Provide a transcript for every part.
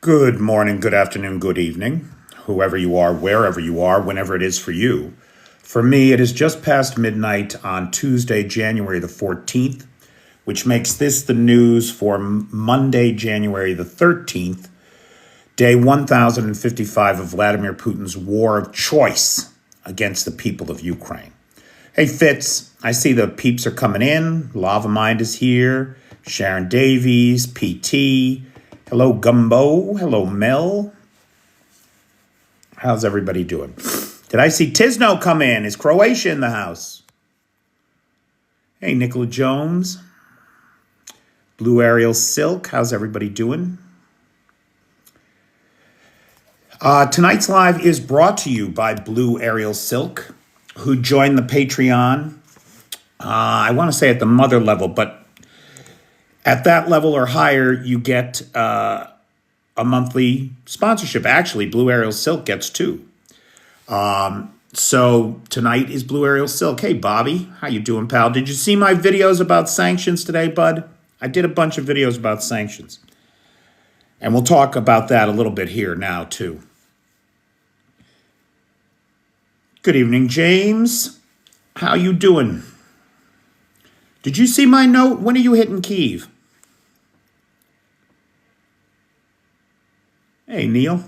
Good morning, good afternoon, good evening, whoever you are, wherever you are, whenever it is for you. For me, it is just past midnight on Tuesday, January the 14th, which makes this the news for Monday, January the 13th, day 1055 of Vladimir Putin's war of choice against the people of Ukraine. Hey, Fitz, I see the peeps are coming in. Lava Mind is here. Sharon Davies, PT. Hello, Gumbo. Hello, Mel. How's everybody doing? Did I see Tisno come in? Is Croatia in the house? Hey, Nicola Jones. Blue Ariel Silk. How's everybody doing? Tonight's live is brought to you by Blue Ariel Silk, who joined the Patreon. I want to say at the mother level, but at that level or higher, you get a monthly sponsorship. Actually, Blue Ariel Silk gets two. So tonight is Blue Ariel Silk. Hey, Bobby, how you doing, pal? Did you see my videos about sanctions today, bud? I did a bunch of videos about sanctions. And we'll talk about that a little bit here now, too. Good evening, James. How you doing? Did you see my note? When are you hitting Kyiv? Hey, Neil.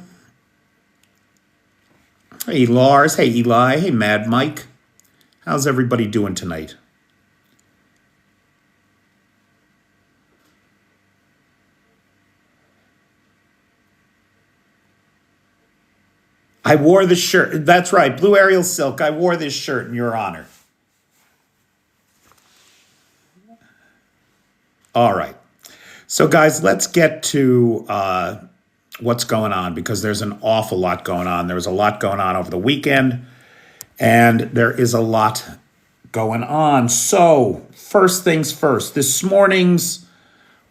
Hey, Lars. Hey, Eli. Hey, Mad Mike. How's everybody doing tonight? I wore the shirt. That's right, Blue Ariel Silk. I wore this shirt in your honor. All right. So, guys, let's get to what's going on, because there's an awful lot going on. There was a lot going on over the weekend, and there is a lot going on. So, first things first, this morning's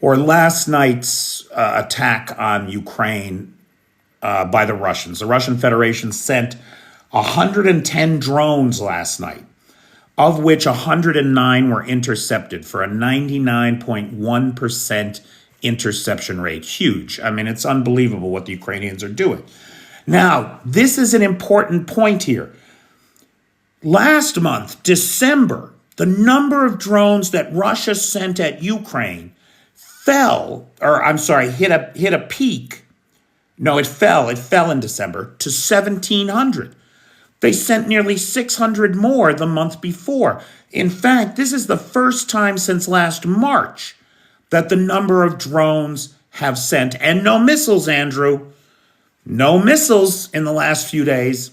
or last night's attack on Ukraine by the Russians. The Russian Federation sent 110 drones last night, of which 109 were intercepted for a 99.1% interception rate. Huge. I mean, it's unbelievable what the Ukrainians are doing. Now, this is an important point here. Last month, December, the number of drones that Russia sent at Ukraine hit a peak. No, it fell in December to 1,700. They sent nearly 600 more the month before. In fact, this is the first time since last March that the number of drones have sent, and no missiles, Andrew. No missiles in the last few days.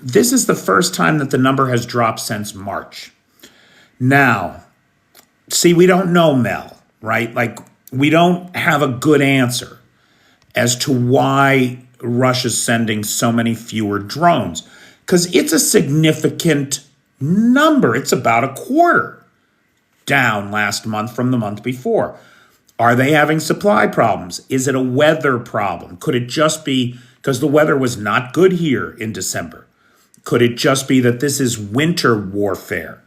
This is the first time that the number has dropped since March. Now, see, we don't know, Mel, right? Like, we don't have a good answer as to why Russia's sending so many fewer drones, because it's a significant number. It's about a quarter down last month from the month before. Are they having supply problems? Is it a weather problem? Could it just be because the weather was not good here in December? Could it just be that this is winter warfare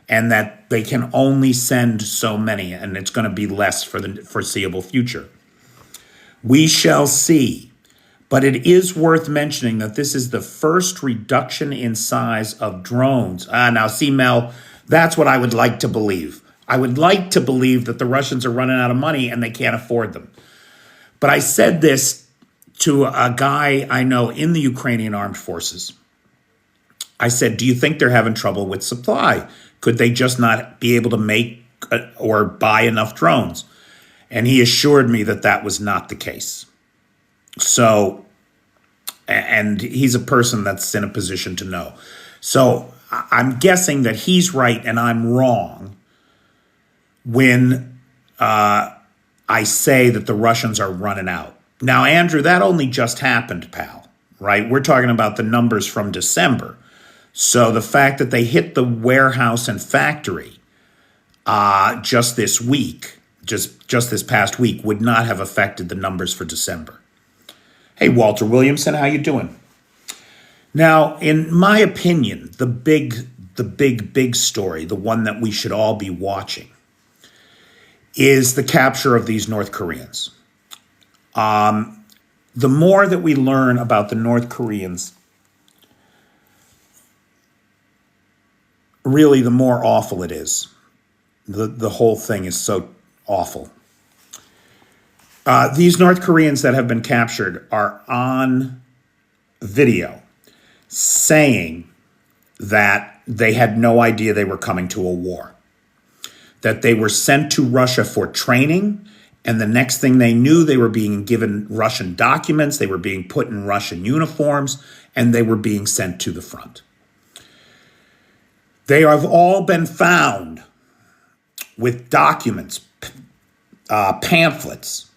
and that they can only send so many and it's going to be less for the foreseeable future? We shall see. But it is worth mentioning that this is the first reduction in size of drones. Now, see, Mel, that's what I would like to believe. I would like to believe that the Russians are running out of money and they can't afford them. But I said this to a guy I know in the Ukrainian armed forces. I said, do you think they're having trouble with supply? Could they just not be able to make or buy enough drones? And he assured me that that was not the case. So, and he's a person that's in a position to know. So I'm guessing that he's right and I'm wrong when I say that the Russians are running out. Now, Andrew, that only just happened, pal, right? We're talking about the numbers from December. So the fact that they hit the warehouse and factory just this week, just this past week, would not have affected the numbers for December. Hey, Walter Williamson, how you doing? Now, in my opinion, the big story, the one that we should all be watching, is the capture of these North Koreans. The more that we learn about the North Koreans, really the more awful it is. The whole thing is so awful. These North Koreans that have been captured are on video saying that they had no idea they were coming to a war, that they were sent to Russia for training, and the next thing they knew, they were being given Russian documents, they were being put in Russian uniforms, and they were being sent to the front. They have all been found with documents, pamphlets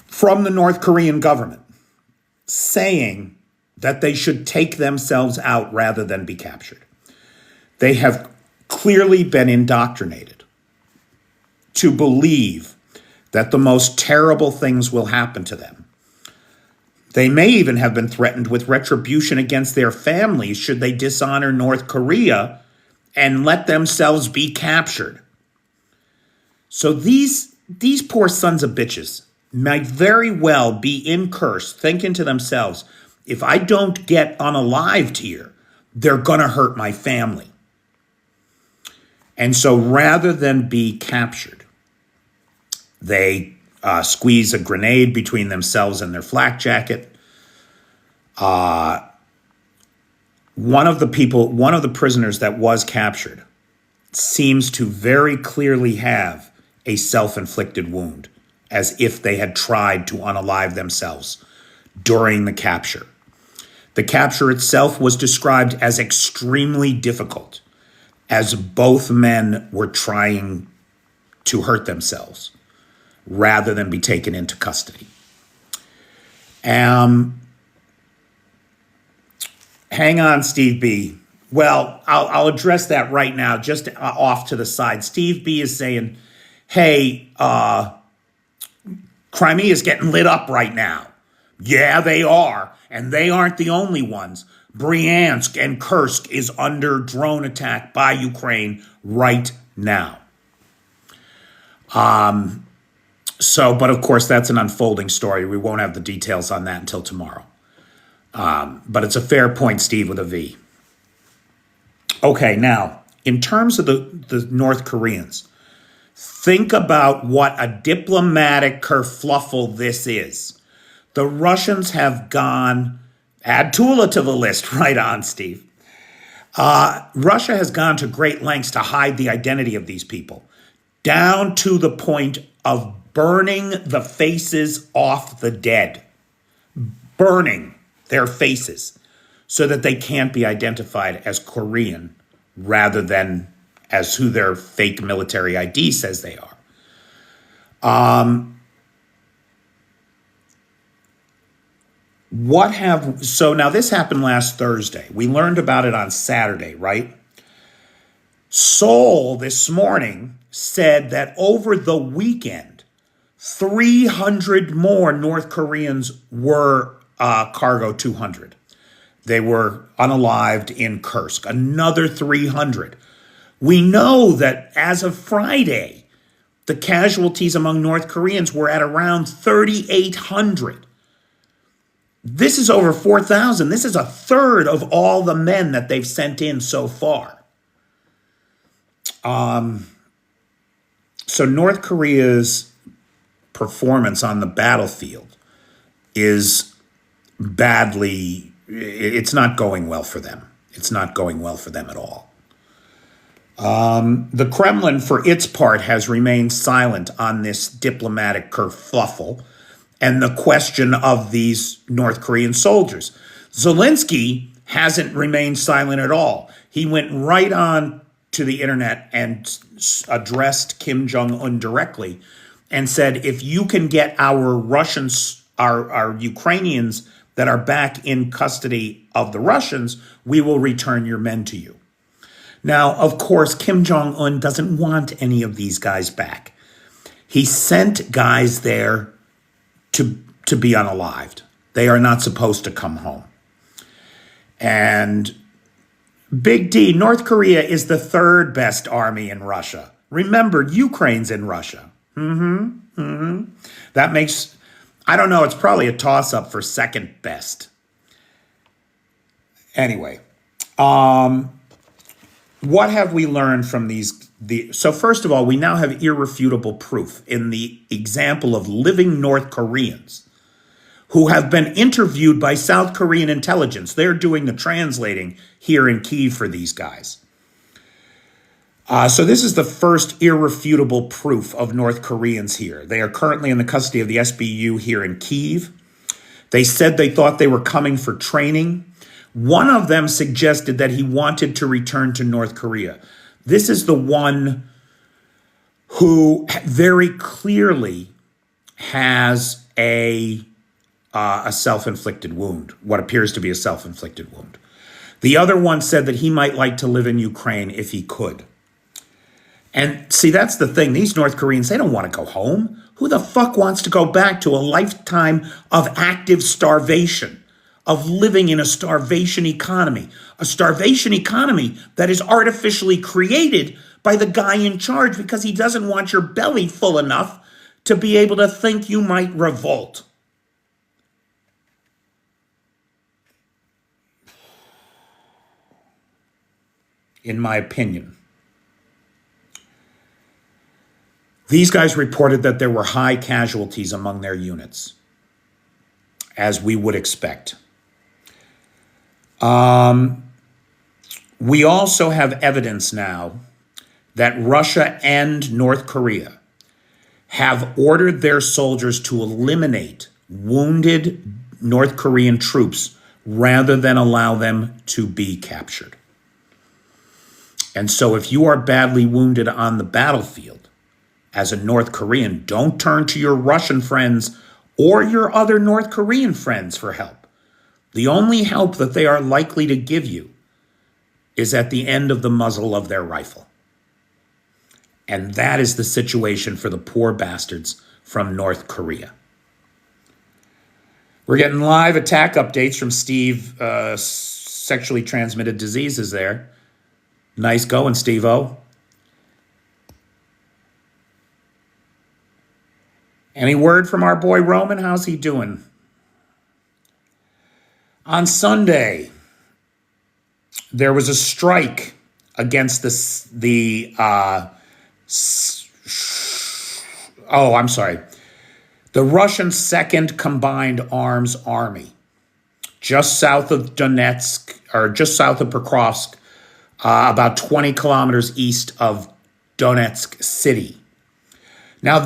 from the North Korean government saying that they should take themselves out rather than be captured. They have clearly been indoctrinated to believe that the most terrible things will happen to them. They may even have been threatened with retribution against their families should they dishonor North Korea and let themselves be captured. So these poor sons of bitches might very well be in Kursk thinking to themselves, if I don't get unalived here, they're going to hurt my family. And so rather than be captured, they squeeze a grenade between themselves and their flak jacket. One of the prisoners that was captured seems to very clearly have a self-inflicted wound, as if they had tried to unalive themselves during the capture. The capture itself was described as extremely difficult, as both men were trying to hurt themselves rather than be taken into custody. Hang on, Steve B. Well, I'll address that right now, just off to the side. Steve B is saying, hey, Crimea is getting lit up right now. Yeah, they are. And they aren't the only ones. Bryansk and Kursk is under drone attack by Ukraine right now. But of course, that's an unfolding story. We won't have the details on that until tomorrow. But it's a fair point, Steve, with a V. Okay, now, in terms of the North Koreans, think about what a diplomatic kerfluffle this is. The Russians have gone, add Tula to the list, right on, Steve. Russia has gone to great lengths to hide the identity of these people, down to the point of burning the faces off the dead, burning their faces so that they can't be identified as Korean rather than as who their fake military ID says they are. So now this happened last Thursday. We learned about it on Saturday, right? Seoul this morning said that over the weekend, 300 more North Koreans were cargo 200. They were unalived in Kursk, another 300. We know that as of Friday, the casualties among North Koreans were at around 3,800. This is over 4,000. This is a third of all the men that they've sent in so far. So North Korea's performance on the battlefield is badly, it's not going well for them. It's not going well for them at all. The Kremlin, for its part, has remained silent on this diplomatic kerfuffle and the question of these North Korean soldiers. Zelensky hasn't remained silent at all. He went right on to the internet and addressed Kim Jong-un directly and said, if you can get our Russians, our Ukrainians that are back in custody of the Russians, we will return your men to you. Now, of course, Kim Jong-un doesn't want any of these guys back. He sent guys there to be unalived. They are not supposed to come home. And Big D, North Korea is the third best army in Russia. Remember, Ukraine's in Russia. That makes I don't know. It's probably a toss-up for second best. Anyway, what have we learned from these? So first of all, we now have irrefutable proof in the example of living North Koreans who have been interviewed by South Korean intelligence. They're doing the translating here in Kyiv for these guys. So this is the first irrefutable proof of North Koreans here. They are currently in the custody of the SBU here in Kyiv. They said they thought they were coming for training. One of them suggested that he wanted to return to North Korea. This is the one who very clearly has a self-inflicted wound, what appears to be a self-inflicted wound. The other one said that he might like to live in Ukraine if he could. And see, that's the thing. These North Koreans, they don't want to go home. Who the fuck wants to go back to a lifetime of active starvation, of living in a starvation economy that is artificially created by the guy in charge because he doesn't want your belly full enough to be able to think you might revolt. In my opinion, these guys reported that there were high casualties among their units, as we would expect. We also have evidence now that Russia and North Korea have ordered their soldiers to eliminate wounded North Korean troops rather than allow them to be captured. And so if you are badly wounded on the battlefield, as a North Korean, don't turn to your Russian friends or your other North Korean friends for help. The only help that they are likely to give you is at the end of the muzzle of their rifle. And that is the situation for the poor bastards from North Korea. We're getting live attack updates from Steve, sexually transmitted diseases there. Nice going, Steve-O. Any word from our boy Roman? How's he doing? On Sunday, there was a strike against the Russian Second Combined Arms Army, just south of Donetsk, or just south of Kursk, about 20 kilometers east of Donetsk city. Now,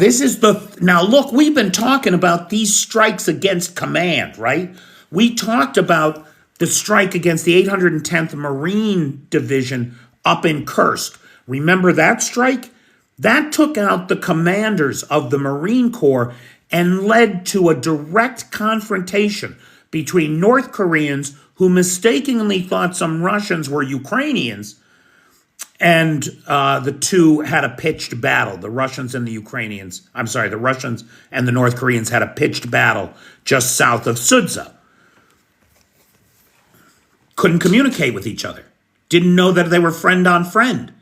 look, we've been talking about these strikes against command, right? We talked about the strike against the 810th Marine Division up in Kursk. Remember that strike? That took out the commanders of the Marine Corps and led to a direct confrontation between North Koreans who mistakenly thought some Russians were Ukrainians, and the two had a pitched battle. The Russians and the North Koreans had a pitched battle just south of Sudza. Couldn't communicate with each other. Didn't know that they were friend on friend.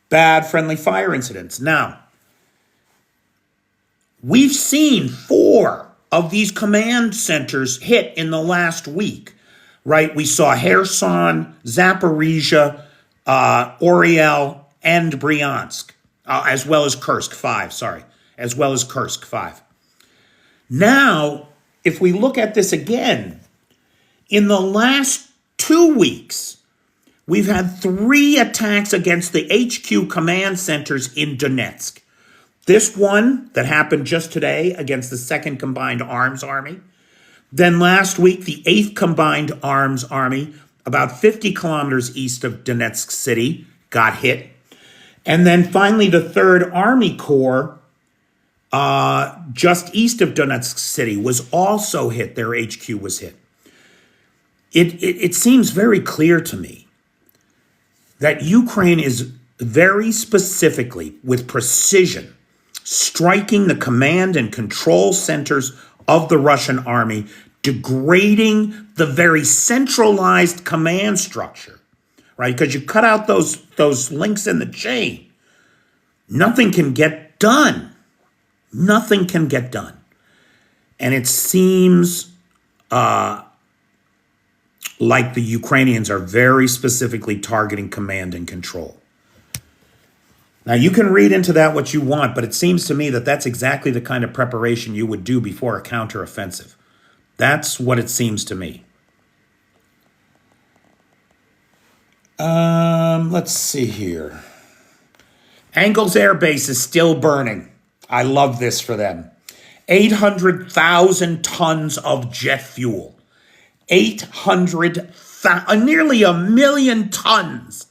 Bad friendly fire incidents. Now, we've seen 4 of these command centers hit in the last week, right? We saw Kherson, Zaporizhia, Oriel, and Bryansk, as well as Kursk 5. Now, if we look at this again, in the last 2 weeks, we've had 3 attacks against the HQ command centers in Donetsk. This one that happened just today against the 2nd Combined Arms Army. Then last week, the 8th Combined Arms Army, about 50 kilometers east of Donetsk city, got hit. And then finally, the 3rd Army Corps, just east of Donetsk city, was also hit. Their HQ was hit. It seems very clear to me that Ukraine is very specifically, with precision, striking the command and control centers of the Russian army, degrading the very centralized command structure, right? Because you cut out those links in the chain, nothing can get done. Nothing can get done. And it seems like the Ukrainians are very specifically targeting command and control. Now, you can read into that what you want, but it seems to me that that's exactly the kind of preparation you would do before a counteroffensive. That's what it seems to me. Let's see here. Angles Air Base is still burning. I love this for them. 800,000 tons of jet fuel. 800,000, nearly 1,000,000 tons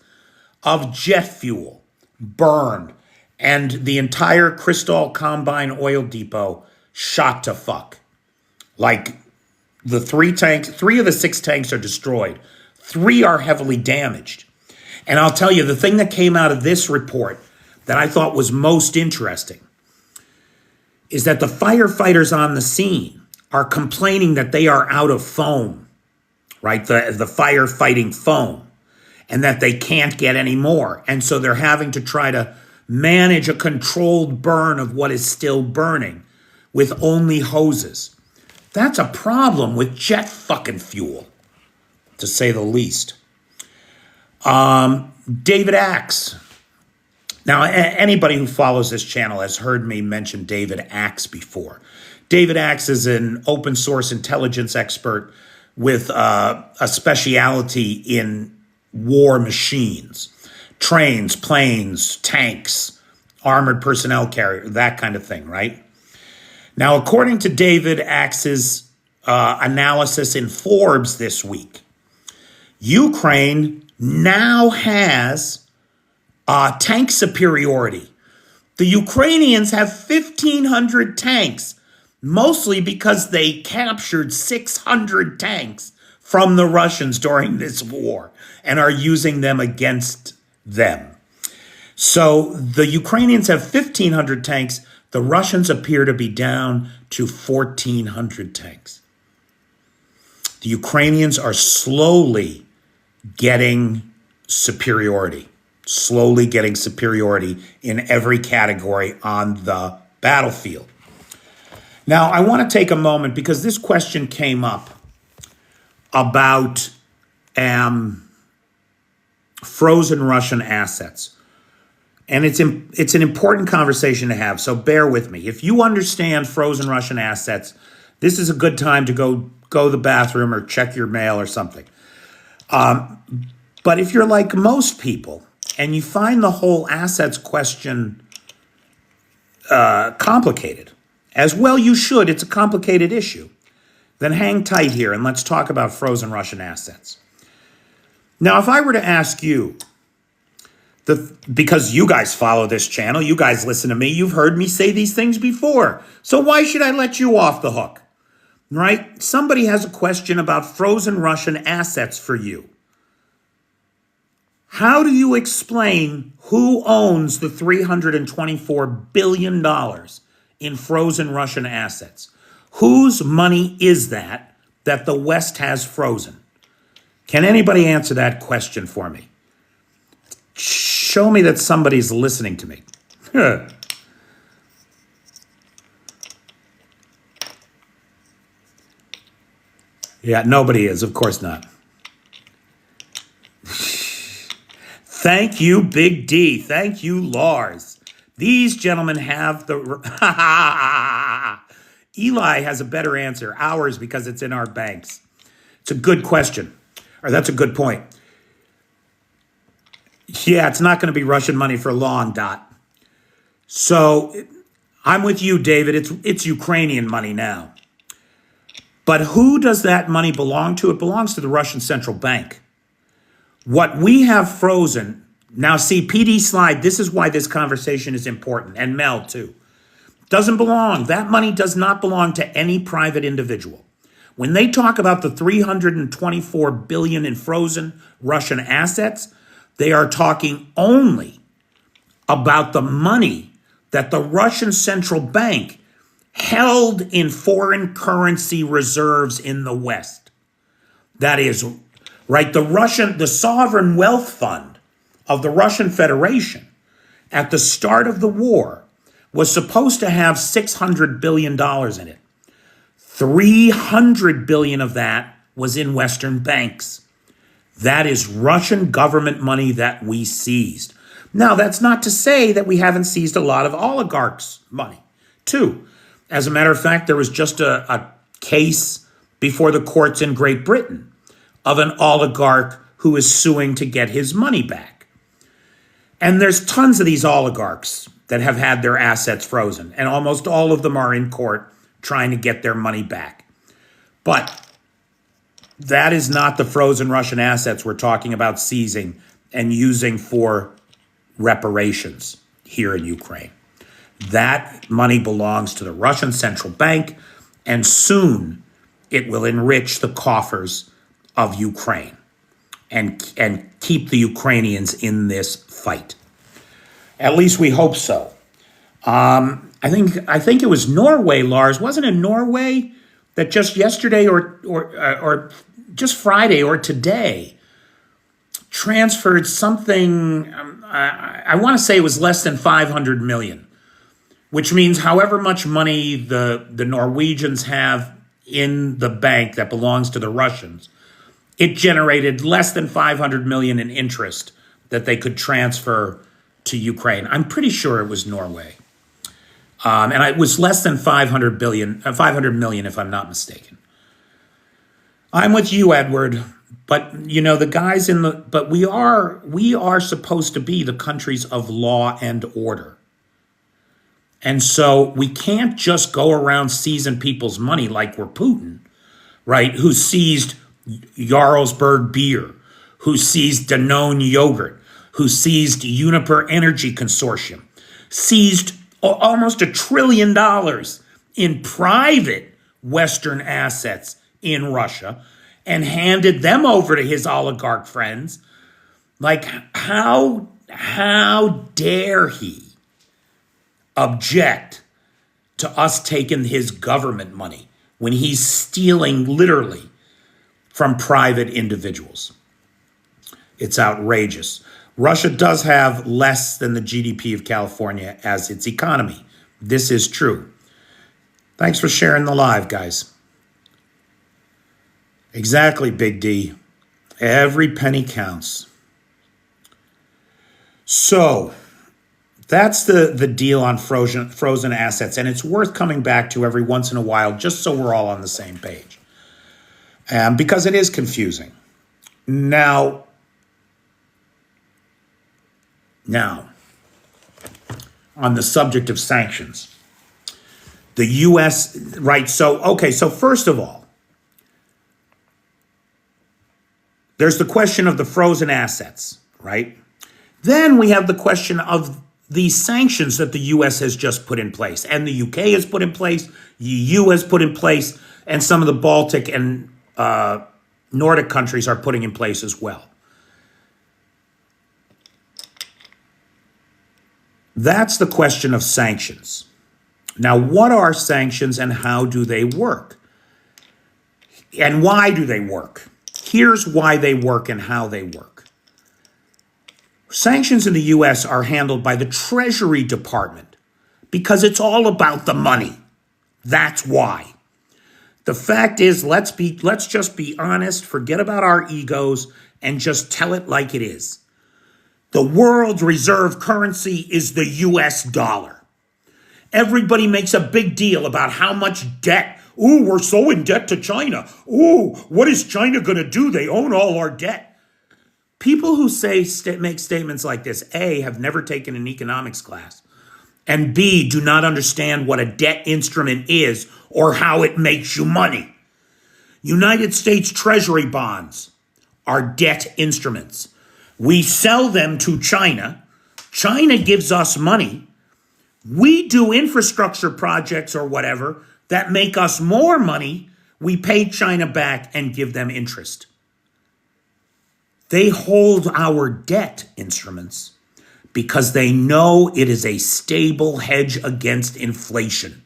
of jet fuel burned, and the entire Crystal Combine oil depot shot to fuck. Like, the 3 of the 6 tanks are destroyed. 3 are heavily damaged. And I'll tell you, the thing that came out of this report that I thought was most interesting is that the firefighters on the scene are complaining that they are out of foam, right? The firefighting foam, and that they can't get any more. And so they're having to try to manage a controlled burn of what is still burning with only hoses. That's a problem with jet fucking fuel, to say the least. David Axe. Now, anybody who follows this channel has heard me mention David Axe before. David Axe is an open source intelligence expert with a speciality in war machines, trains, planes, tanks, armored personnel carrier, that kind of thing, right? Now, according to David Axe's analysis in Forbes this week, Ukraine now has tank superiority. The Ukrainians have 1,500 tanks, mostly because they captured 600 tanks from the Russians during this war and are using them against them. So the Ukrainians have 1,500 tanks. The Russians appear to be down to 1,400 tanks. The Ukrainians are slowly getting superiority in every category on the battlefield. Now, I want to take a moment because this question came up about frozen Russian assets. And it's an important conversation to have, so bear with me. If you understand frozen Russian assets, this is a good time to go to the bathroom or check your mail or something. But if you're like most people and you find the whole assets question complicated, as well you should, it's a complicated issue, then hang tight here and let's talk about frozen Russian assets. Now, if I were to ask you, because you guys follow this channel, you guys listen to me, you've heard me say these things before, so why should I let you off the hook, right? Somebody has a question about frozen Russian assets for you. How do you explain who owns the $324 billion in frozen Russian assets? Whose money is that the West has frozen? Can anybody answer that question for me? Show me that somebody's listening to me. Yeah, nobody is. Of course not. Thank you, Big D. Thank you, Lars. These gentlemen have the... Eli has a better answer. Ours, because it's in our banks. It's a good question. Or that's a good point. Yeah, it's not going to be Russian money for long, Dot. So I'm with you, David. It's Ukrainian money now. But who does that money belong to? It belongs to the Russian Central Bank. What we have frozen, now see, PD Slide, this is why this conversation is important, and Mel too. Doesn't belong. That money does not belong to any private individual. When they talk about the $324 billion in frozen Russian assets, they are talking only about the money that the Russian Central Bank held in foreign currency reserves in the West. That is, right, the sovereign wealth fund of the Russian Federation at the start of the war was supposed to have $600 billion in it. $300 billion of that was in Western banks. That is Russian government money that we seized. Now, that's not to say that we haven't seized a lot of oligarchs' money, too. As a matter of fact, there was just a case before the courts in Great Britain of an oligarch who is suing to get his money back. And there's tons of these oligarchs that have had their assets frozen, and almost all of them are in court trying to get their money back. But that is not the frozen Russian assets we're talking about seizing and using for reparations here in Ukraine. That money belongs to the Russian central bank, and soon it will enrich the coffers of Ukraine and keep the Ukrainians in this fight. At least we hope so. I think it was Norway, Lars. Wasn't it Norway that just yesterday or just Friday or today transferred something? I want to say it was less than 500 million, which means however much money the Norwegians have in the bank that belongs to the Russians, it generated less than 500 million in interest that they could transfer to Ukraine. I'm pretty sure it was Norway. And it was less than 500 million, if I'm not mistaken. I'm with you, Edward. But the guys but we are supposed to be the countries of law and order. And so we can't just go around seizing people's money like we're Putin, right? Who seized Jarlsberg beer, who seized Danone yogurt, who seized Uniper Energy Consortium, seized almost $1 trillion in private Western assets in Russia and handed them over to his oligarch friends. Like, how dare he object to us taking his government money when he's stealing literally from private individuals? It's outrageous. Russia does have less than the GDP of California as its economy. This is true. Thanks for sharing the live, guys. Exactly, Big D. Every penny counts. So that's the deal on frozen assets, and it's worth coming back to every once in a while just so we're all on the same page, because it is confusing. Now, on the subject of sanctions, the U.S., right? So first of all, there's the question of the frozen assets, right? Then we have the question of these sanctions that the U.S. has just put in place, and the U.K. has put in place, EU has put in place, and some of the Baltic and Nordic countries are putting in place as well. That's the question of sanctions. Now, what are sanctions and how do they work? And why do they work? Here's why they work and how they work. Sanctions in the U.S. are handled by the Treasury Department because it's all about the money. That's why. The fact is, let's just be honest, forget about our egos, and just tell it like it is. The world's reserve currency is the US dollar. Everybody makes a big deal about how much debt. Ooh, we're so in debt to China. Ooh, what is China going to do? They own all our debt. People who make statements like this, A, have never taken an economics class, and B, do not understand what a debt instrument is or how it makes you money. United States Treasury bonds are debt instruments. We sell them to China. China gives us money. We do infrastructure projects or whatever that make us more money. We pay China back and give them interest. They hold our debt instruments because they know it is a stable hedge against inflation.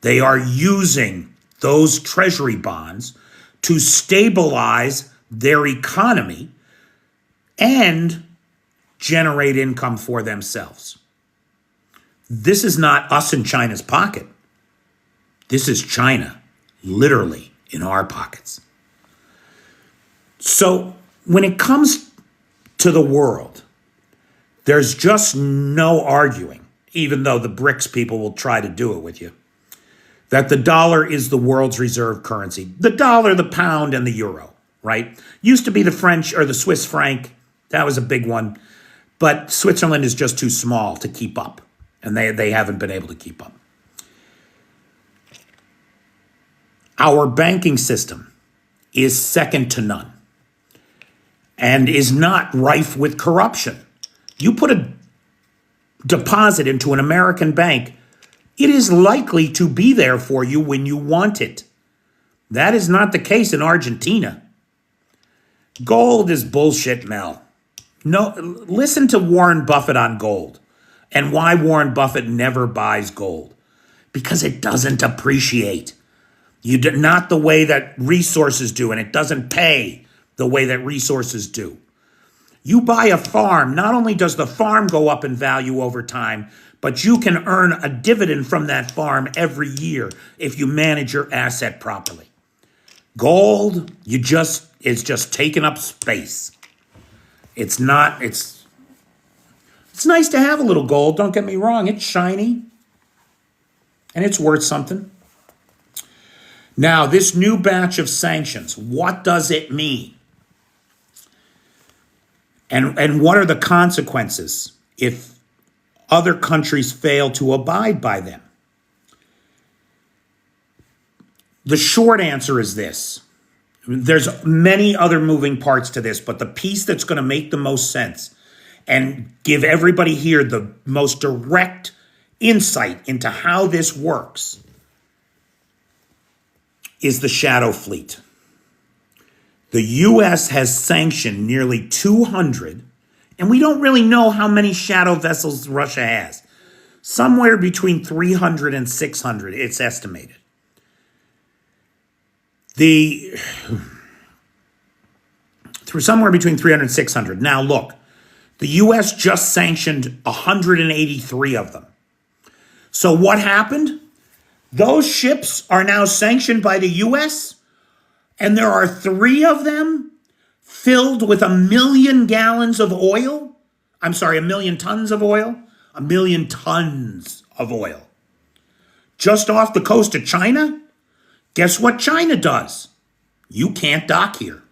They are using those treasury bonds to stabilize their economy and generate income for themselves. This is not us in China's pocket. This is China literally in our pockets. So when it comes to the world, there's just no arguing, even though the BRICS people will try to do it with you, that the dollar is the world's reserve currency. The dollar, the pound, and the euro, right? Used to be the French or the Swiss franc. That was a big one. But Switzerland is just too small to keep up, and they haven't been able to keep up. Our banking system is second to none and is not rife with corruption. You put a deposit into an American bank, it is likely to be there for you when you want it. That is not the case in Argentina. Gold is bullshit, Mel. No, listen to Warren Buffett on gold and why Warren Buffett never buys gold. Because it doesn't appreciate. Not the way that resources do, and it doesn't pay the way that resources do. You buy a farm, not only does the farm go up in value over time, but you can earn a dividend from that farm every year if you manage your asset properly. Gold, it's just taking up space. It's nice to have a little gold, don't get me wrong. It's shiny, and it's worth something. Now, this new batch of sanctions, what does it mean? And what are the consequences if other countries fail to abide by them? The short answer is this. There's many other moving parts to this, but the piece that's going to make the most sense and give everybody here the most direct insight into how this works is the shadow fleet. The U.S. has sanctioned nearly 200, and we don't really know how many shadow vessels Russia has. Somewhere between 300 and 600, it's estimated. Somewhere between 300 and 600. Now look, the U.S. just sanctioned 183 of them. So what happened? Those ships are now sanctioned by the U.S., and there are 3 of them filled with 1 million gallons of oil. I'm sorry, 1 million tons of oil. 1 million tons of oil. Just off the coast of China? Guess what China does? You can't dock here.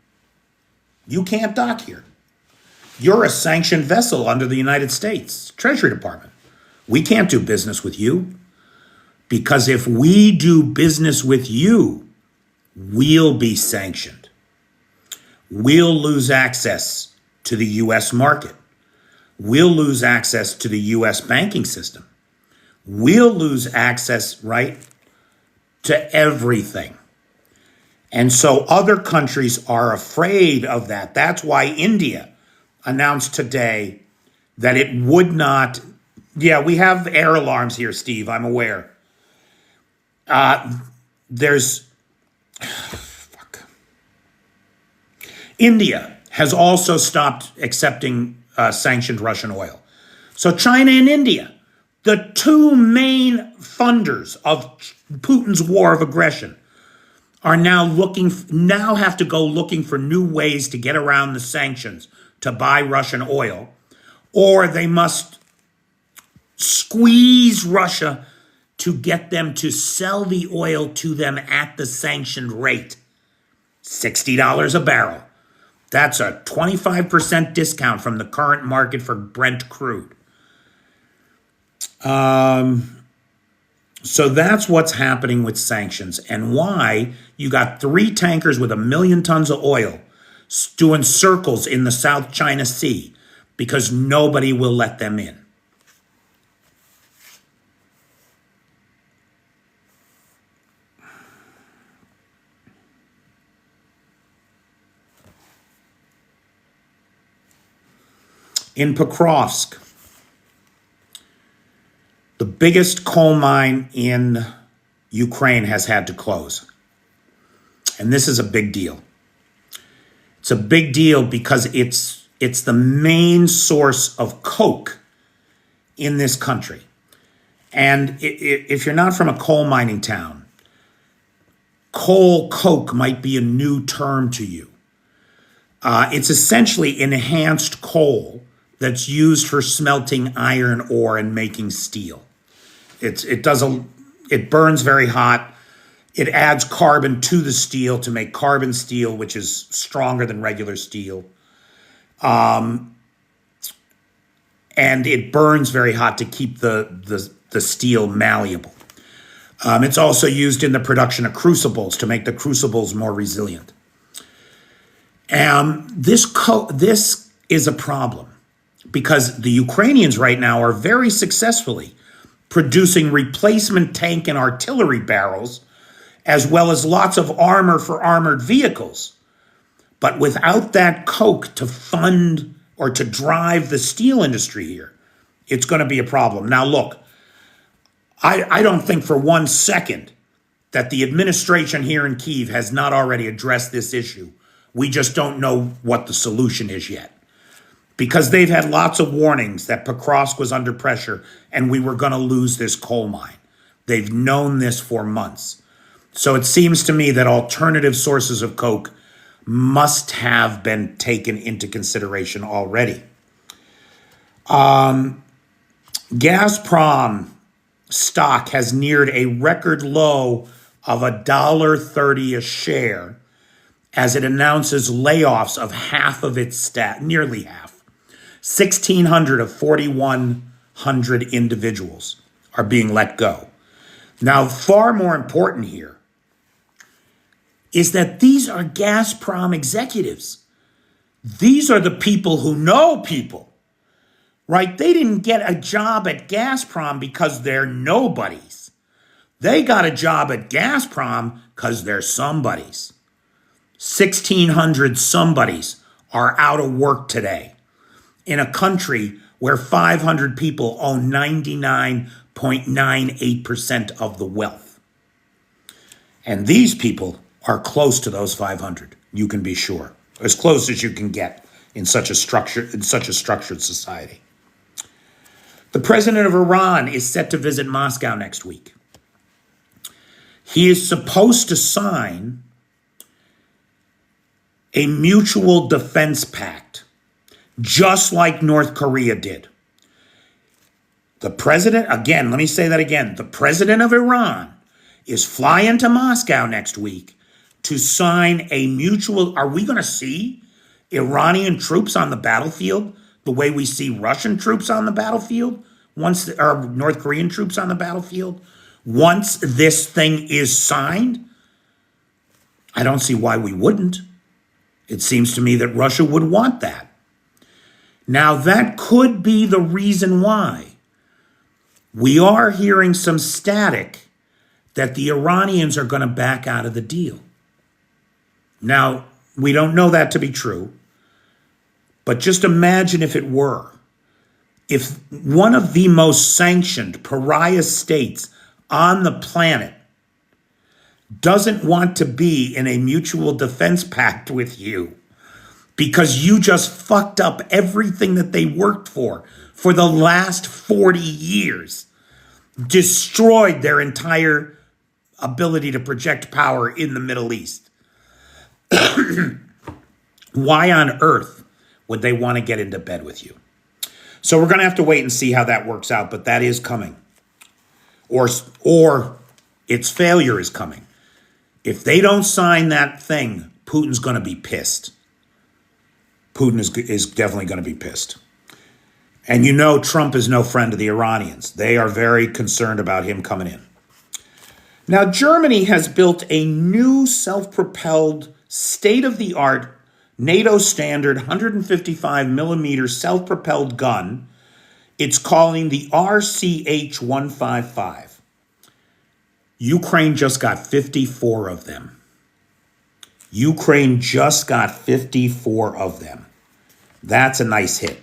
You can't dock here. You're a sanctioned vessel under the United States Treasury Department. We can't do business with you. Because if we do business with you, we'll be sanctioned. We'll lose access to the U.S. market. We'll lose access to the U.S. banking system. We'll lose access, right, to everything. And so other countries are afraid of that. That's why India announced today that it would not. Yeah, we have air alarms here, Steve, I'm aware. India has also stopped accepting sanctioned Russian oil. So China and India, the 2 main funders of Putin's war of aggression, are now have to go looking for new ways to get around the sanctions to buy Russian oil, or they must squeeze Russia to get them to sell the oil to them at the sanctioned rate, $60 a barrel. That's a 25% discount from the current market for Brent crude. So that's what's happening with sanctions and why you got 3 tankers with 1 million tons of oil doing circles in the South China Sea because nobody will let them in. In Pokrovsk, the biggest coal mine in Ukraine has had to close. And this is a big deal. It's a big deal because it's the main source of coke in this country. And if you're not from a coal mining town, coal coke might be a new term to you. It's essentially enhanced coal that's used for smelting iron ore and making steel. It burns very hot. It adds carbon to the steel to make carbon steel, which is stronger than regular steel. And it burns very hot to keep the steel malleable. It's also used in the production of crucibles to make the crucibles more resilient. This is a problem because the Ukrainians right now are very successfully producing replacement tank and artillery barrels, as well as lots of armor for armored vehicles. But without that coke to fund or to drive the steel industry here, it's going to be a problem. Now, look, I don't think for 1 second that the administration here in Kyiv has not already addressed this issue. We just don't know what the solution is yet. Because they've had lots of warnings that Kursk was under pressure and we were going to lose this coal mine. They've known this for months. So it seems to me that alternative sources of coke must have been taken into consideration already. Gazprom stock has neared a record low of $1.30 a share as it announces layoffs of half of its staff, nearly half. 1,600 of 4,100 individuals are being let go. Now, far more important here is that these are Gazprom executives. These are the people who know people, right? They didn't get a job at Gazprom because they're nobodies. They got a job at Gazprom because they're somebodies. 1,600 somebodies are out of work today in a country where 500 people own 99.98% of the wealth. And these people are close to those 500, you can be sure. As close as you can get in such a structured society. The president of Iran is set to visit Moscow next week. He is supposed to sign a mutual defense pact, just like North Korea did. The president, again, let me say that again. The president of Iran is flying to Moscow next week to sign a mutual. Are we going to see Iranian troops on the battlefield the way we see Russian troops on the battlefield, or North Korean troops on the battlefield, once this thing is signed? I don't see why we wouldn't. It seems to me that Russia would want that. Now, that could be the reason why we are hearing some static that the Iranians are going to back out of the deal. Now, we don't know that to be true, but just imagine if it were. If one of the most sanctioned pariah states on the planet doesn't want to be in a mutual defense pact with you because you just fucked up everything that they worked for the last 40 years, destroyed their entire ability to project power in the Middle East. Why on earth would they want to get into bed with you? So we're going to have to wait and see how that works out, but that is coming. Or its failure is coming. If they don't sign that thing, Putin's going to be pissed. Putin is definitely going to be pissed. And you know Trump is no friend of the Iranians. They are very concerned about him coming in. Now, Germany has built a new self-propelled, state-of-the-art, NATO standard 155 millimeter self-propelled gun. It's calling the RCH-155. Ukraine just got 54 of them. Ukraine just got 54 of them. That's a nice hit.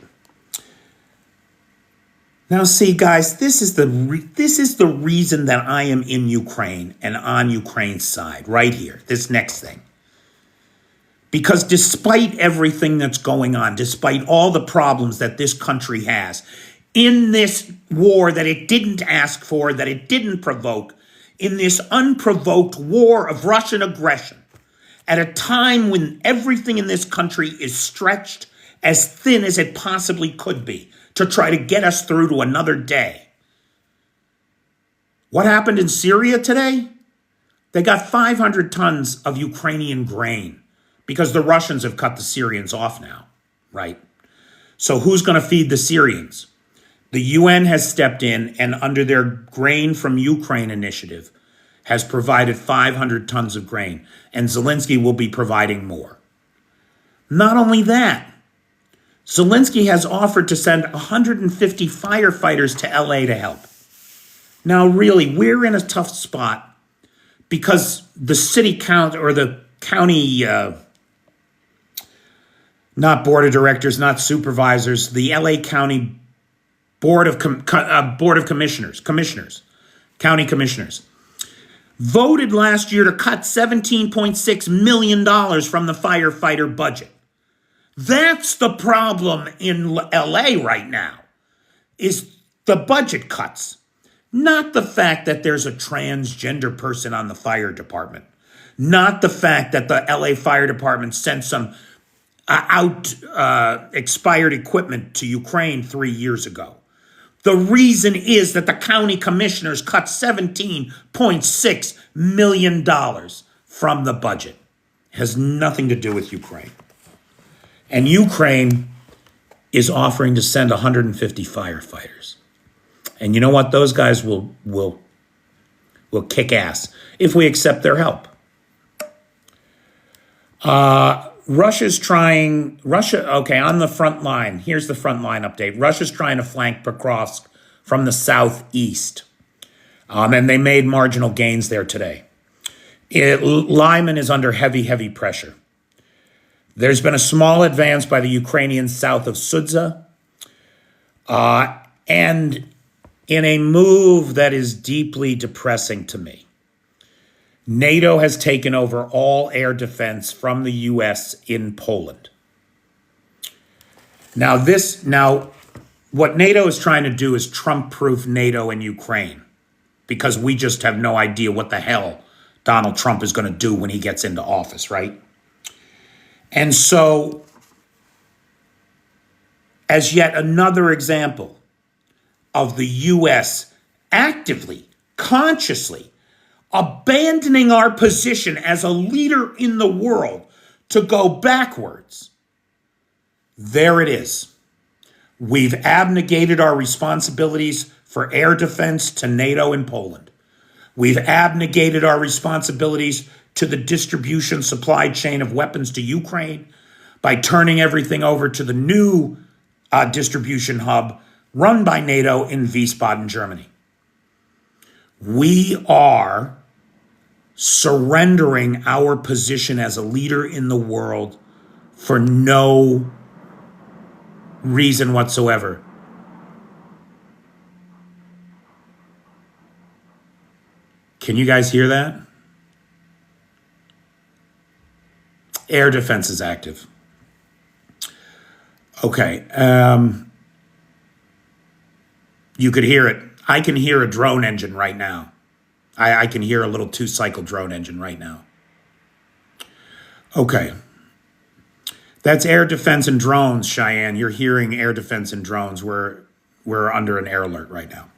Now, see, guys, this is the reason that I am in Ukraine and on Ukraine's side, right here, this next thing. Because despite everything that's going on, despite all the problems that this country has, in this war that it didn't ask for, that it didn't provoke, in this unprovoked war of Russian aggression, at a time when everything in this country is stretched as thin as it possibly could be to try to get us through to another day. What happened in Syria today? They got 500 tons of Ukrainian grain because the Russians have cut the Syrians off now, right? So who's going to feed the Syrians? The UN has stepped in and under their Grain from Ukraine initiative has provided 500 tons of grain, and Zelensky will be providing more. Not only that, Zelensky has offered to send 150 firefighters to LA to help. Now, really, we're in a tough spot because the city count or the county, not board of directors, not supervisors, the LA County Board of Commissioners, county commissioners, voted last year to cut $17.6 million from the firefighter budget. That's the problem in LA right now, is the budget cuts. Not the fact that there's a transgender person on the fire department. Not the fact that the LA Fire Department sent some expired equipment to Ukraine 3 years ago. The reason is that the county commissioners cut $17.6 million from the budget. It has nothing to do with Ukraine. And Ukraine is offering to send 150 firefighters. And you know what? Those guys will kick ass if we accept their help. Okay, on the front line. Here's the front line update. Russia's trying to flank Kursk from the southeast. And they made marginal gains there today. Lyman is under heavy pressure. There's been a small advance by the Ukrainians south of Sudza. And in a move that is deeply depressing to me, NATO has taken over all air defense from the U.S. in Poland. Now, what NATO is trying to do is Trump-proof NATO in Ukraine, because we just have no idea what the hell Donald Trump is going to do when he gets into office, right? And so, as yet another example of the U.S. actively, consciously, abandoning our position as a leader in the world to go backwards. There it is. We've abnegated our responsibilities for air defense to NATO in Poland. We've abnegated our responsibilities to the distribution supply chain of weapons to Ukraine by turning everything over to the new distribution hub run by NATO in Wiesbaden, Germany. We are surrendering our position as a leader in the world for no reason whatsoever. Can you guys hear that? Air defense is active. Okay. You could hear it. I can hear a drone engine right now. I can hear a little 2-cycle drone engine right now. Okay. That's air defense and drones, Cheyenne. You're hearing air defense and drones. We're under an air alert right now.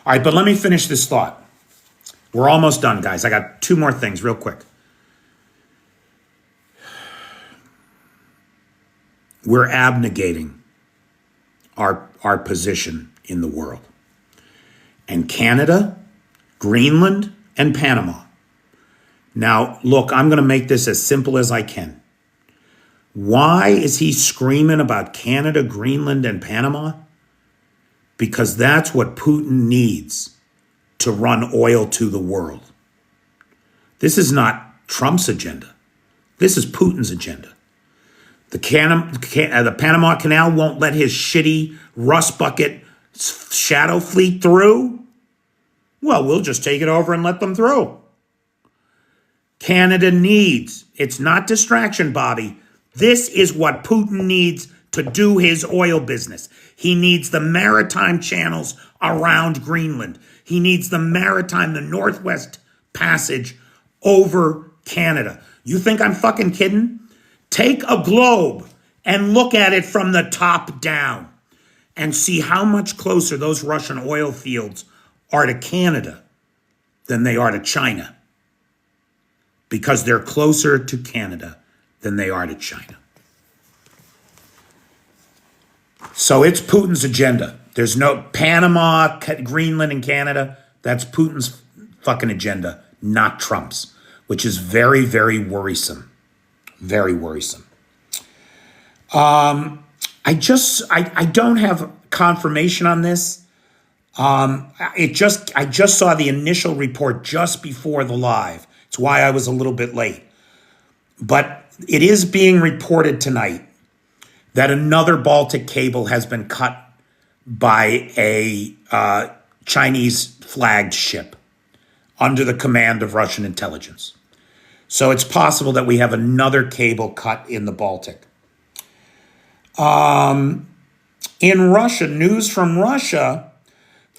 All right, but let me finish this thought. We're almost done, guys. I got 2 more things real quick. We're abnegating our position in the world. And Canada, Greenland, and Panama. Now, look, I'm going to make this as simple as I can. Why is he screaming about Canada, Greenland, and Panama? Because that's what Putin needs to run oil to the world. This is not Trump's agenda. This is Putin's agenda. The Panama Canal won't let his shitty rust bucket shadow fleet through. Well, we'll just take it over and let them through. Canada needs, it's not distraction, Bobby. This is what Putin needs to do his oil business. He needs the maritime channels around Greenland. He needs the maritime, the Northwest Passage over Canada. You think I'm fucking kidding? Take a globe and look at it from the top down and see how much closer those Russian oil fields are to Canada than they are to China. Because they're closer to Canada than they are to China. So it's Putin's agenda. There's no Panama, Greenland, and Canada. That's Putin's fucking agenda, not Trump's, which is very, very worrisome. Very worrisome. I don't have confirmation on this. I just saw the initial report just before the live. It's why I was a little bit late. But it is being reported tonight that another Baltic cable has been cut by a Chinese flagged ship under the command of Russian intelligence. So it's possible that we have another cable cut in the Baltic. In Russia, news from Russia,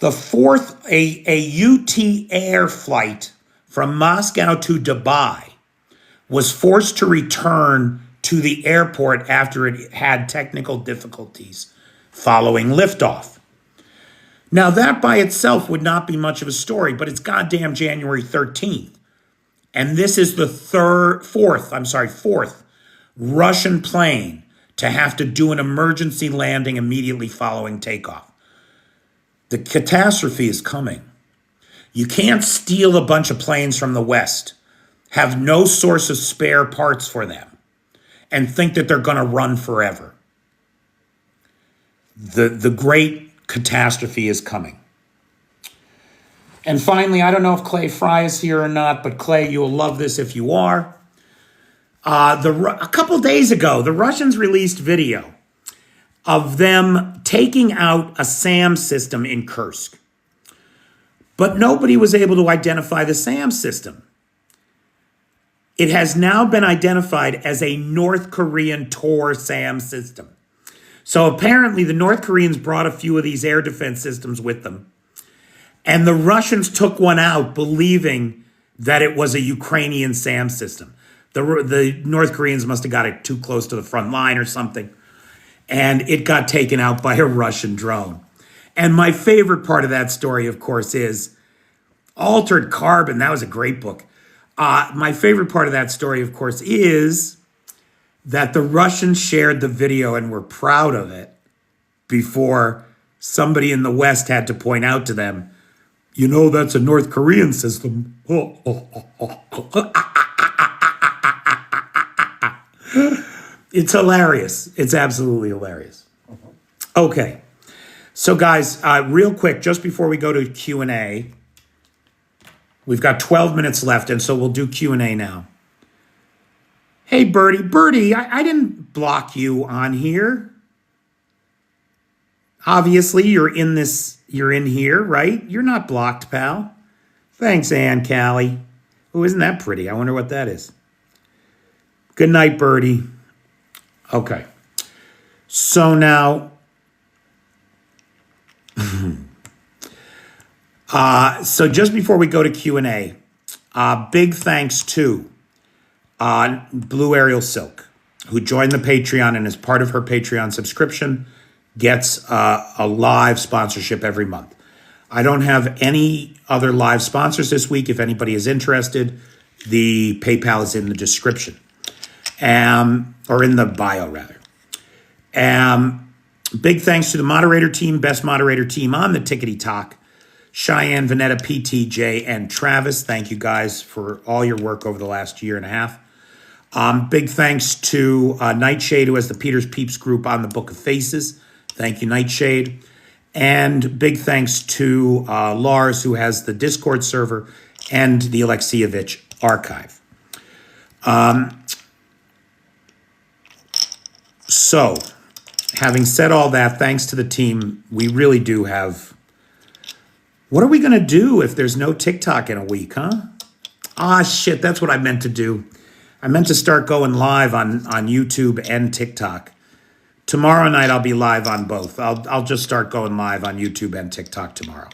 the fourth, a UT Air flight from Moscow to Dubai was forced to return to the airport after it had technical difficulties following liftoff. Now, that by itself would not be much of a story, but it's goddamn January 13th. And this is the fourth Russian plane to have to do an emergency landing immediately following takeoff. The catastrophe is coming. You can't steal a bunch of planes from the West, have no source of spare parts for them, and think that they're going to run forever. The great catastrophe is coming. And finally, I don't know if Clay Fry is here or not, but Clay, you'll love this if you are. A couple days ago, the Russians released video of them taking out a SAM system in Kursk. But nobody was able to identify the SAM system. It has now been identified as a North Korean Tor SAM system. So apparently the North Koreans brought a few of these air defense systems with them. And the Russians took one out believing that it was a Ukrainian SAM system. The North Koreans must have got it too close to the front line or something. And it got taken out by a Russian drone. And my favorite part of that story, of course, is Altered Carbon. That was a great book. My favorite part of that story, of course, is that the Russians shared the video and were proud of it before somebody in the West had to point out to them, you know, that's a North Korean system. It's hilarious. It's absolutely hilarious. Okay. So guys, real quick, just before we go to Q&A, we've got 12 minutes left, and so we'll do Q&A now. Hey, Birdie, I didn't block you on here. Obviously, you're in here, right? You're not blocked, pal. Thanks, Ann Callie. Oh, isn't that pretty? I wonder what that is. Good night, Birdie. Okay. So now, so just before we go to Q&A, big thanks to Blue Ariel Silk, who joined the Patreon and as part of her Patreon subscription gets a live sponsorship every month. I don't have any other live sponsors this week. If anybody is interested, the PayPal is in the description, or in the bio, rather. Big thanks to the moderator team, best moderator team on the Tickety Talk, Cheyenne, Vanetta, PTJ, and Travis. Thank you guys for all your work over the last year and a half. Big thanks to Nightshade, who has the Peters Peeps group on the Book of Faces. Thank you, Nightshade. And big thanks to Lars, who has the Discord server and the Alexievich archive. So, having said all that, thanks to the team, we really do have... What are we going to do if there's no TikTok in a week, huh? Ah, shit, that's what I meant to do. I meant to start going live on YouTube and TikTok. Tomorrow night, I'll be live on both. I'll just start going live on YouTube and TikTok tomorrow.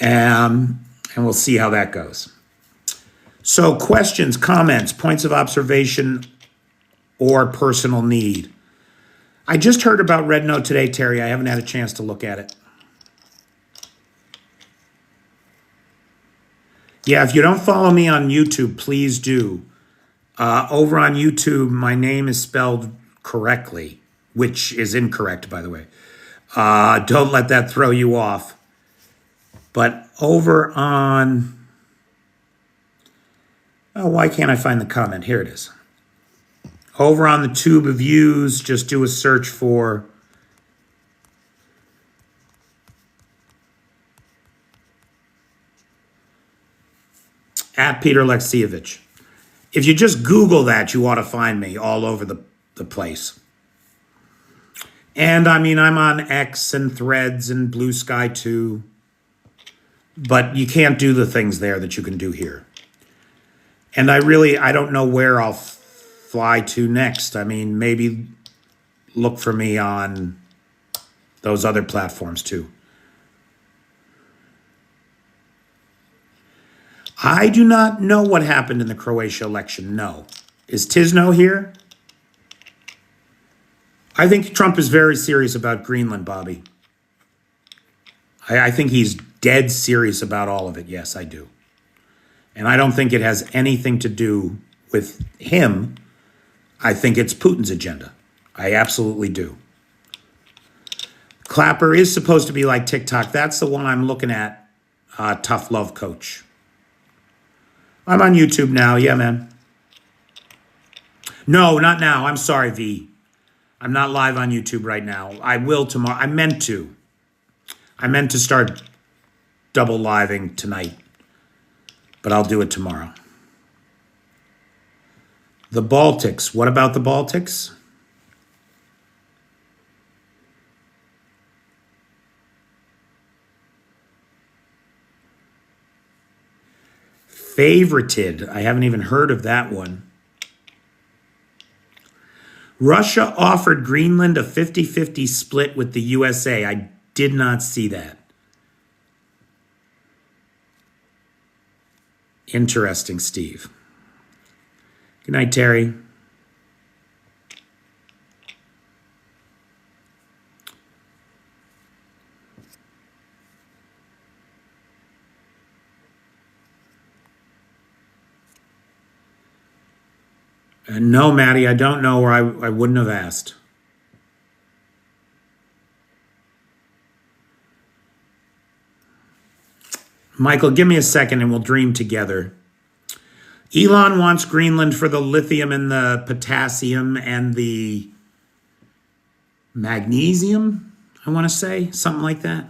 And we'll see how that goes. So questions, comments, points of observation, or personal need. I just heard about Red Note today, Terry. I haven't had a chance to look at it. Yeah, if you don't follow me on YouTube, please do. Over on YouTube, my name is spelled correctly, which is incorrect, by the way. Don't let that throw you off. But over on... Oh, why can't I find the comment? Here it is. Over on the tube of views, just do a search for at Peter Alexievich. If you just Google that, you ought to find me all over the place. And I mean, I'm on X and Threads and Blue Sky too. But you can't do the things there that you can do here. And I don't know where I'll fly to next. I mean, maybe look for me on those other platforms too. I do not know what happened in the Croatia election. No. Is Tisno here? I think Trump is very serious about Greenland, Bobby. I think he's dead serious about all of it. Yes, I do. And I don't think it has anything to do with him. I think it's Putin's agenda. I absolutely do. Clapper is supposed to be like TikTok. That's the one I'm looking at. Tough Love Coach. I'm on YouTube now. Yeah, man. No, not now. I'm sorry, V. I'm not live on YouTube right now. I will tomorrow. I meant to start double living tonight, but I'll do it tomorrow. The Baltics. What about the Baltics? Favorited. I haven't even heard of that one. Russia offered Greenland a 50-50 split with the USA. I did not see that. Interesting, Steve. Good night, Terry. No, Maddie, I don't know, or I wouldn't have asked. Michael, give me a second and we'll dream together. Elon wants Greenland for the lithium and the potassium and the magnesium, I want to say, something like that.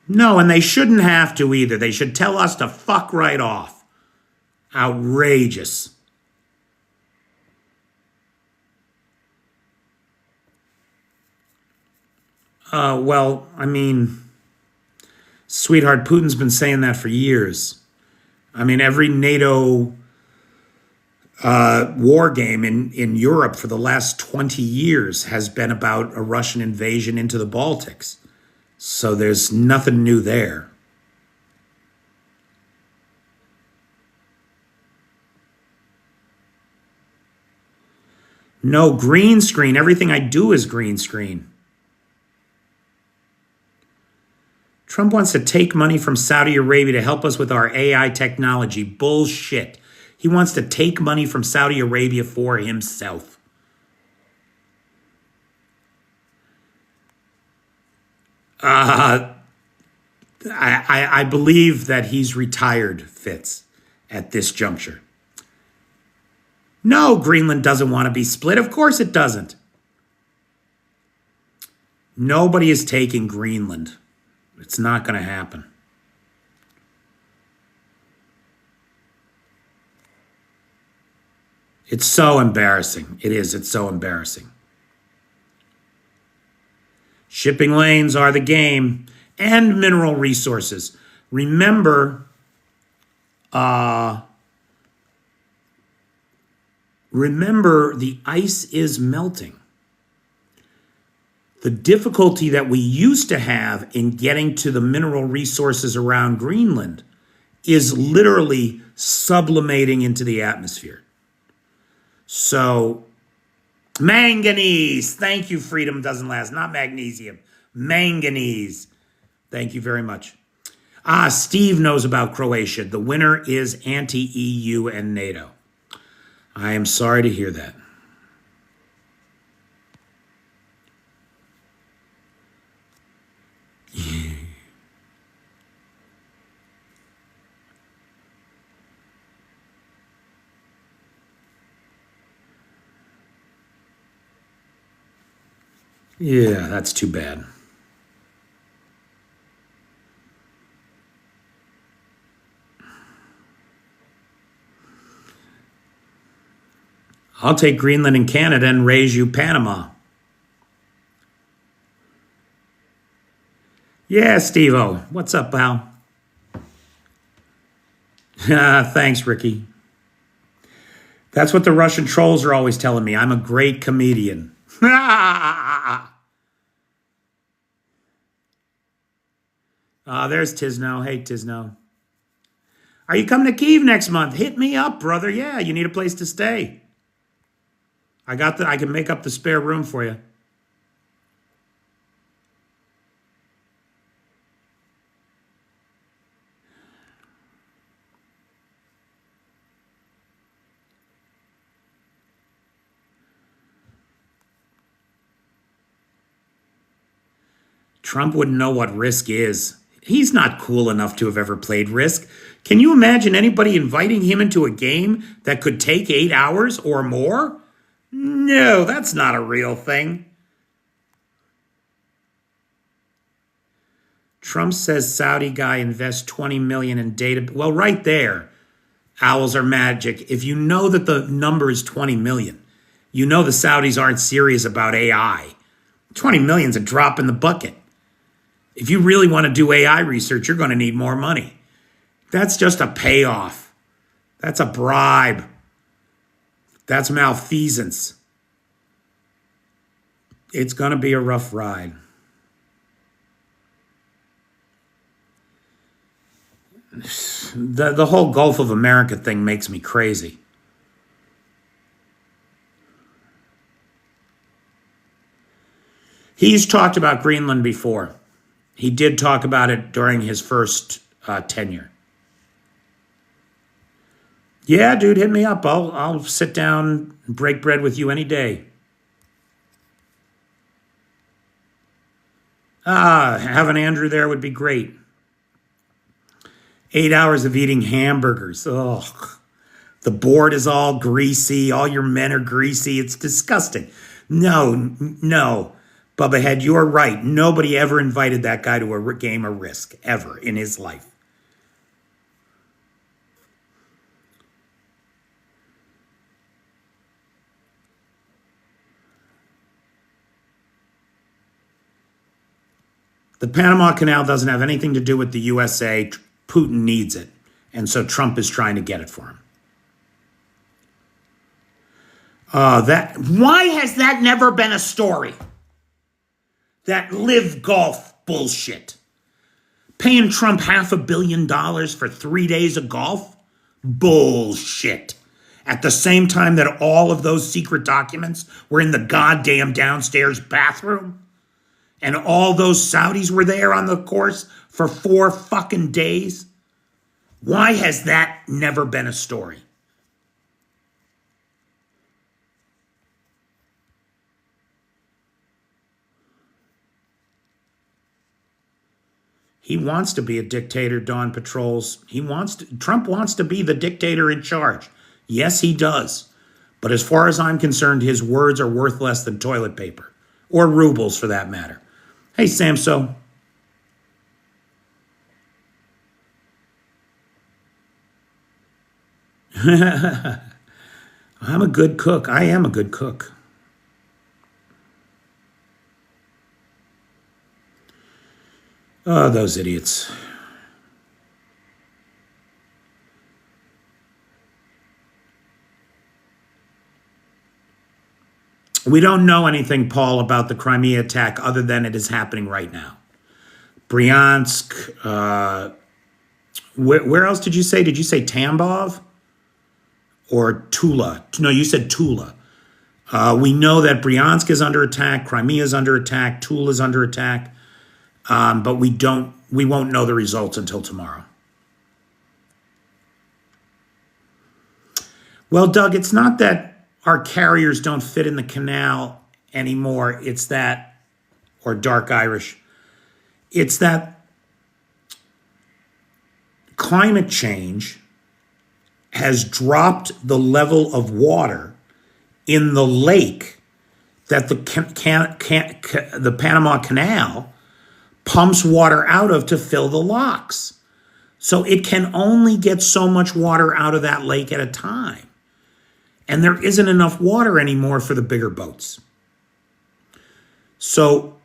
No, and they shouldn't have to either. They should tell us to fuck right off. Outrageous. Well, I mean, sweetheart, Putin's been saying that for years. I mean, every NATO war game in Europe for the last 20 years has been about a Russian invasion into the Baltics. So there's nothing new there. No, green screen. Everything I do is green screen. Trump wants to take money from Saudi Arabia to help us with our AI technology. Bullshit. He wants to take money from Saudi Arabia for himself. I believe that he's retired, Fitz, at this juncture. No, Greenland doesn't want to be split. Of course it doesn't. Nobody is taking Greenland. It's not going to happen. It's so embarrassing. It is. It's so embarrassing. Shipping lanes are the game, and mineral resources. Remember, the ice is melting. The difficulty that we used to have in getting to the mineral resources around Greenland is literally sublimating into the atmosphere. So, manganese. Thank you, freedom doesn't last. Not magnesium. Manganese. Thank you very much. Steve knows about Croatia. The winner is anti-EU and NATO. I am sorry to hear that. Yeah, that's too bad. I'll take Greenland and Canada and raise you Panama. Yeah, Steve-O. What's up, pal? Thanks, Ricky. That's what the Russian trolls are always telling me. I'm a great comedian. There's Tisno. Hey, Tisno. Are you coming to Kyiv next month? Hit me up, brother. Yeah, you need a place to stay. I can make up the spare room for you. Trump wouldn't know what Risk is. He's not cool enough to have ever played Risk. Can you imagine anybody inviting him into a game that could take 8 hours or more? No, that's not a real thing. Trump says Saudi guy invests 20 million in data. Well, right there, owls are magic. If you know that the number is 20 million, you know the Saudis aren't serious about AI. 20 million's a drop in the bucket. If you really want to do AI research, you're going to need more money. That's just a payoff. That's a bribe. That's malfeasance. It's going to be a rough ride. The whole Gulf of America thing makes me crazy. He's talked about Greenland before. He did talk about it during his first tenure. Yeah, dude, hit me up. I'll sit down and break bread with you any day. Having Andrew there would be great. 8 hours of eating hamburgers. Ugh. The board is all greasy. All your men are greasy. It's disgusting. No. Bubba Head, you're right. Nobody ever invited that guy to a game of Risk, ever, in his life. The Panama Canal doesn't have anything to do with the USA. Putin needs it. And so Trump is trying to get it for him. Why has that never been a story? That live golf bullshit. Paying Trump $500 million for 3 days of golf? Bullshit. At the same time that all of those secret documents were in the goddamn downstairs bathroom? And all those Saudis were there on the course for 4 fucking days? Why has that never been a story? He wants to be a dictator, Dawn Patrols. Trump wants to be the dictator in charge. Yes, he does. But as far as I'm concerned, his words are worth less than toilet paper. Or rubles, for that matter. Hey, Samso. I'm a good cook. I am a good cook. Oh, those idiots. we don't know anything, Paul, about the Crimea attack other than it is happening right now. Bryansk, where else did you say? Did you say Tambov or Tula? No, you said Tula. We know that Bryansk is under attack, Crimea is under attack, Tula is under attack, but we won't know the results until tomorrow. Well, Doug, it's not that our carriers don't fit in the canal anymore. It's that, or Dark Irish, it's that climate change has dropped the level of water in the lake that the Panama Canal pumps water out of to fill the locks. So it can only get so much water out of that lake at a time. And there isn't enough water anymore for the bigger boats. So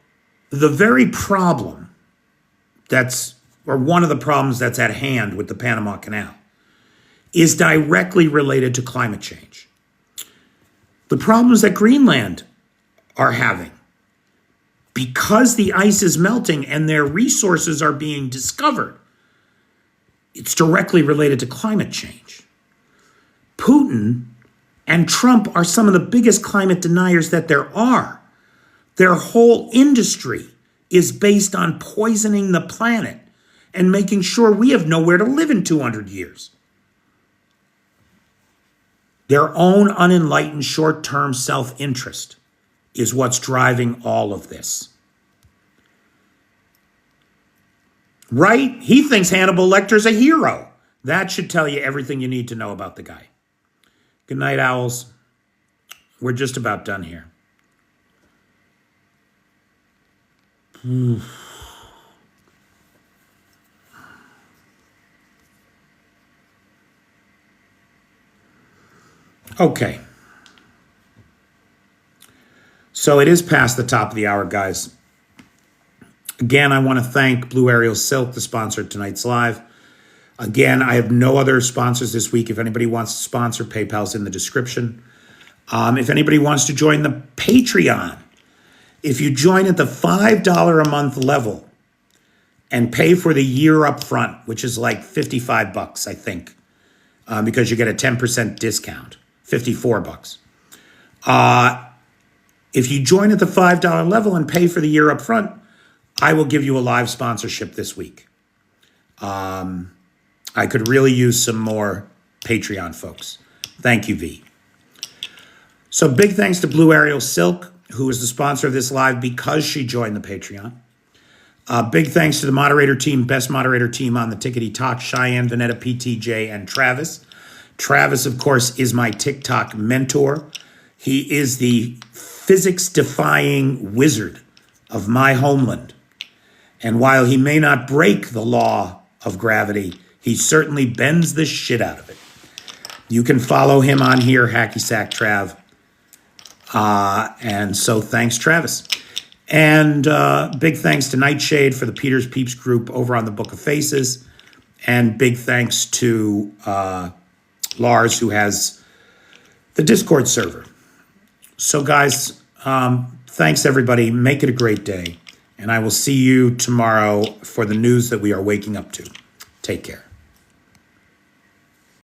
the very problem or one of the problems that's at hand with the Panama Canal is directly related to climate change. The problems that Greenland are having, because the ice is melting and their resources are being discovered, it's directly related to climate change. Putin and Trump are some of the biggest climate deniers that there are. Their whole industry is based on poisoning the planet and making sure we have nowhere to live in 200 years. Their own unenlightened short-term self-interest is what's driving all of this. Right? He thinks Hannibal Lecter's a hero. That should tell you everything you need to know about the guy. Good night, owls. We're just about done here. Okay. So it is past the top of the hour, guys. Again, I want to thank Blue Ariel Silk, the sponsor of tonight's live. Again, I have no other sponsors this week. If anybody wants to sponsor, PayPal's in the description. If anybody wants to join the Patreon, if you join at the $5 a month level and pay for the year up front, which is like $55, I think, because you get a 10% discount, $54. If you join at the $5 level and pay for the year up front, I will give you a live sponsorship this week. I could really use some more Patreon folks. Thank you, V. So big thanks to Blue Ariel Silk, who is the sponsor of this live because she joined the Patreon. Big thanks to the moderator team, best moderator team on the Tickety Talk, Cheyenne, Vanetta, PTJ, and Travis. Travis, of course, is my TikTok mentor. He is the physics-defying wizard of my homeland. And while he may not break the law of gravity, he certainly bends the shit out of it. You can follow him on here, Hacky Sack Trav. And so thanks, Travis. And big thanks to Nightshade for the Peters Peeps group over on the Book of Faces. And big thanks to Lars, who has the Discord server. So guys, thanks everybody. Make it a great day. And I will see you tomorrow for the news that we are waking up to. Take care.